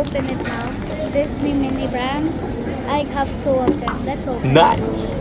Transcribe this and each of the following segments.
open it now. Disney mini brands. I have two of them. Let's open. Nice.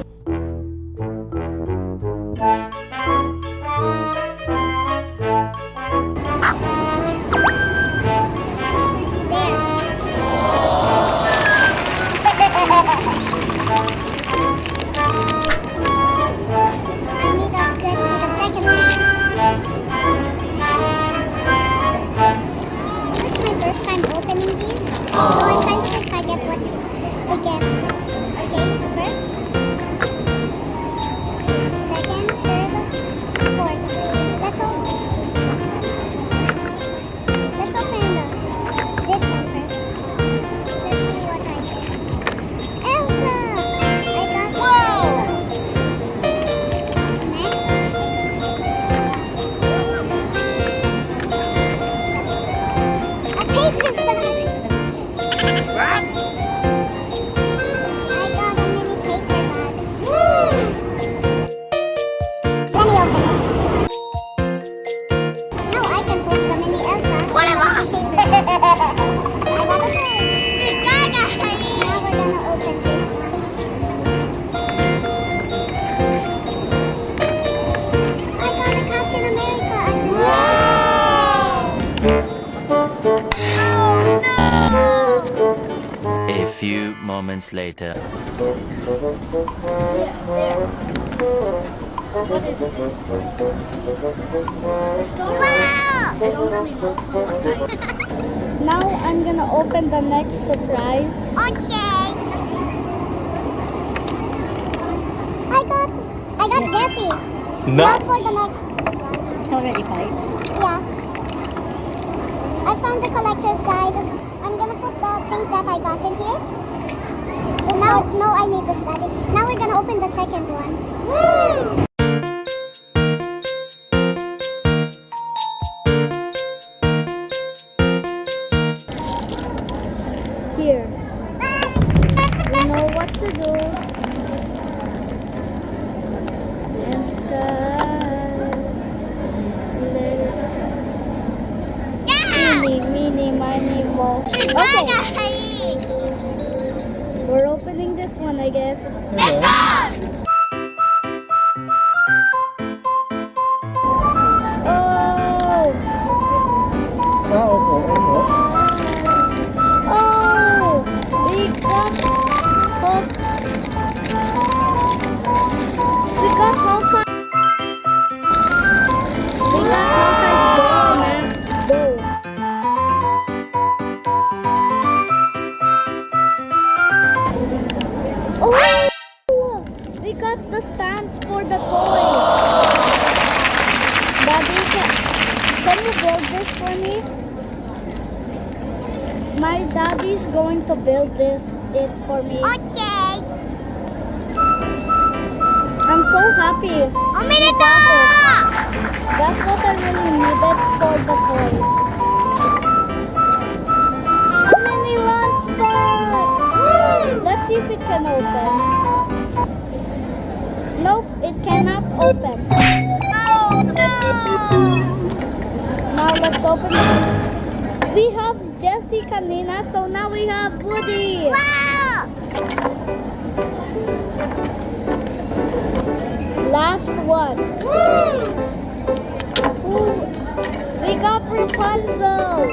A few moments later. Now I'm gonna open the next surprise. Okay. I got Jessie. Now for the next one. It's already five. Yeah. I found the collector's guide. I'm gonna put the things that I got in here. And now, no, I need to study. Now we're gonna open the second one. Woo! Here. We know what to do. And sky. Yeah! Mini, mini, mo. Okay. We're opening this one, I guess. Let's go! Oh! Oh! We got hope. We got hope. We got hope. Man. Go. Oh! We got the stands for the toys. Daddy, can you build this for me? My daddy's going to build it for me. Okay. I'm so happy. Open it up! That's what I really needed for the toys. A mini lunchbox! Let's see if it can open. Nope, it cannot open. Oh no! Now let's open it. We have Jessie kanina, so now we have Woody. Wow! Last one. Ooh, we got Rapunzel. We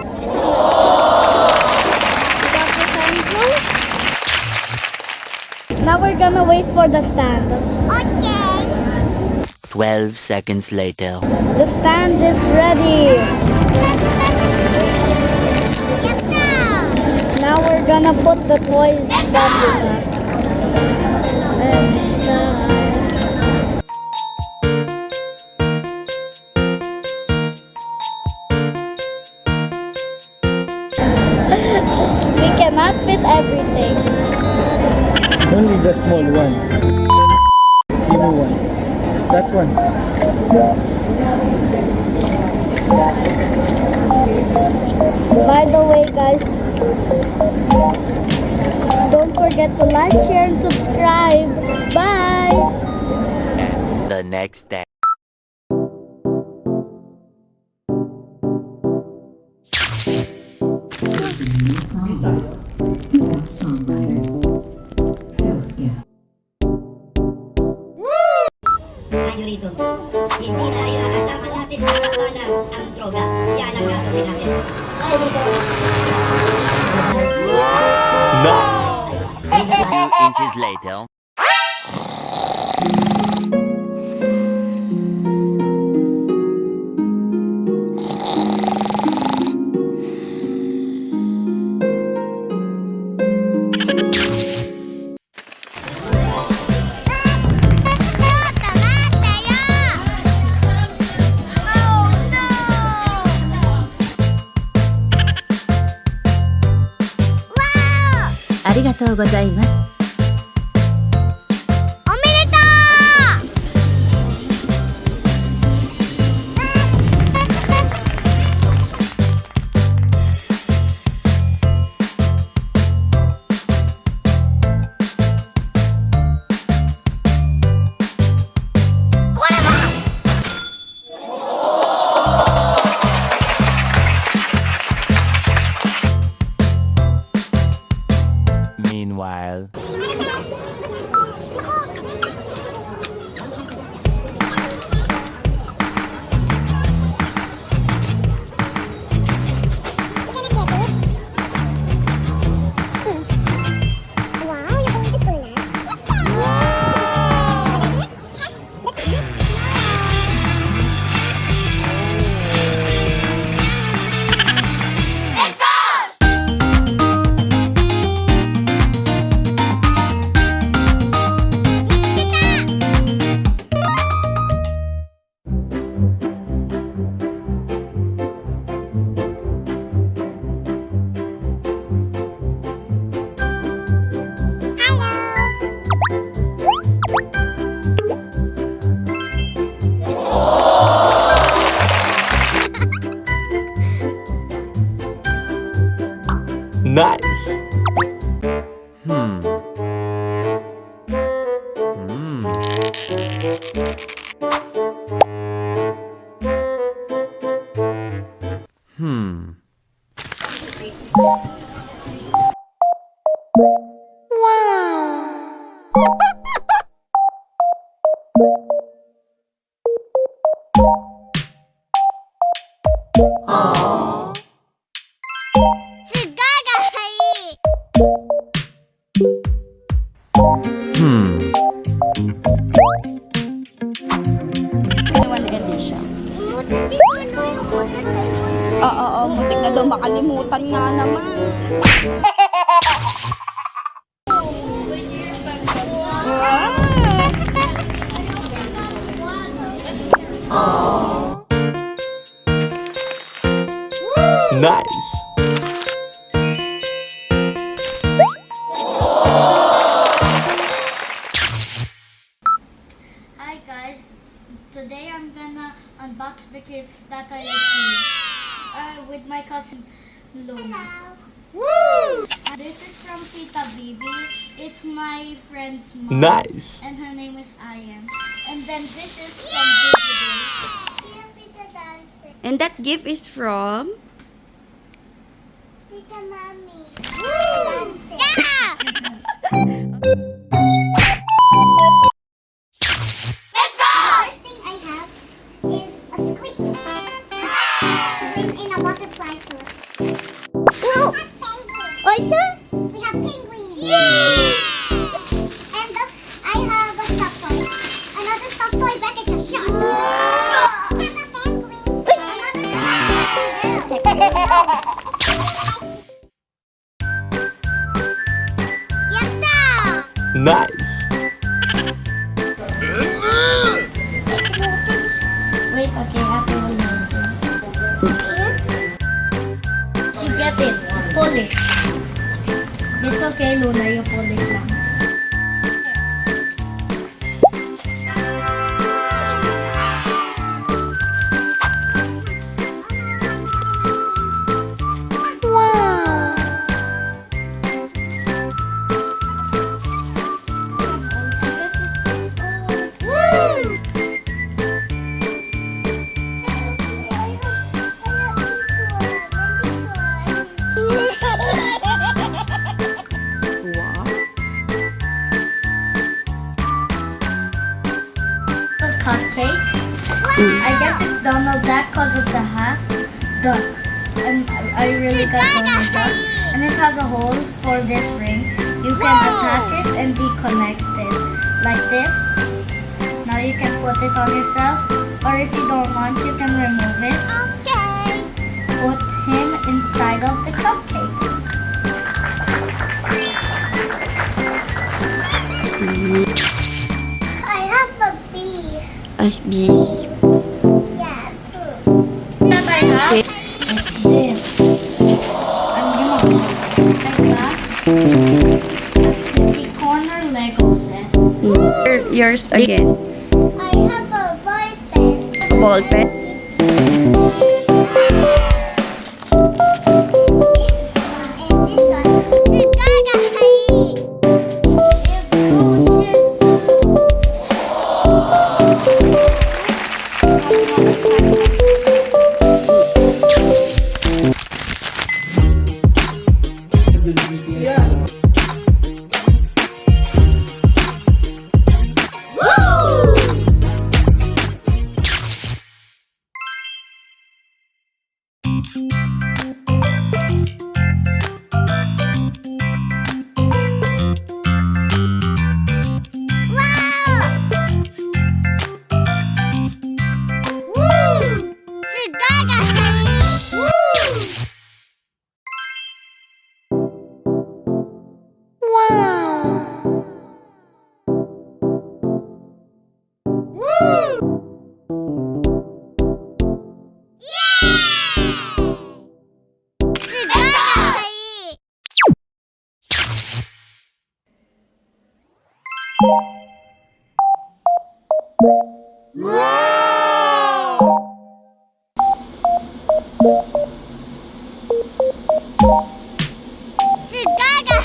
got Rapunzel. Now we're gonna wait for the stand. Okay. 12 seconds later. The stand is ready. Yes, now. Now we're gonna put the toys that we got. And start. We cannot fit everything. Only the small one. Give me one. That one. By the way, guys, don't forget to like, share, and subscribe. Bye! The next day. Tayo rito. Hindi na rin nakasama natin para lang ang droga. Yan ang gagawin natin. Tayo rito. Nice! 2 inches later. Meanwhile. Nice. Hmm. Oo, mutik na daw makalimutan nga naman. Nice. Hi guys, today I'm gonna unbox the gifts that I received with my cousin Luna. Woo! This is from Tita Bibi. It's my friend's mom. Nice. And her name is Ayan. And then this is from Bibi. And that gift is from? Tita Mami. Yeah! Let's go! The first thing I have is a squishy. In a butterfly suit. Wow! Also? We have penguins. Yay! And I have a stuffed toy. Another stuffed toy, but it's a shark. We have a penguin. Another girl. Yatta! Nice. Wait, okay, after we You get it. Pull it. It's okay, Luna, you pull it lang. I have this one and this one. Donald Duck because of the hat. Duck. And I really got Donald Duck. And it has a hole for this ring. You can attach it and deconnect it. Like this. Now you can put it on yourself. Or if you don't want, you can remove it. Okay. Put him inside of the cupcake. I have a bee. Ay, B. Yeah. That I have, it's this. I'm gonna like a city corner Lego set. Yours again. I have a ball pen. Ball pen. This one and this one. Si Gaga. It's so Si Gaga. Si Gaga. Si Gaga.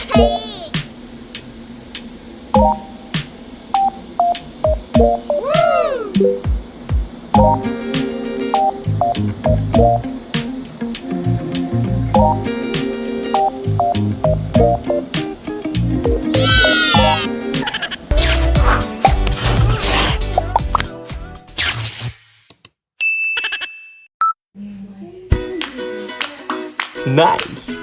Nice.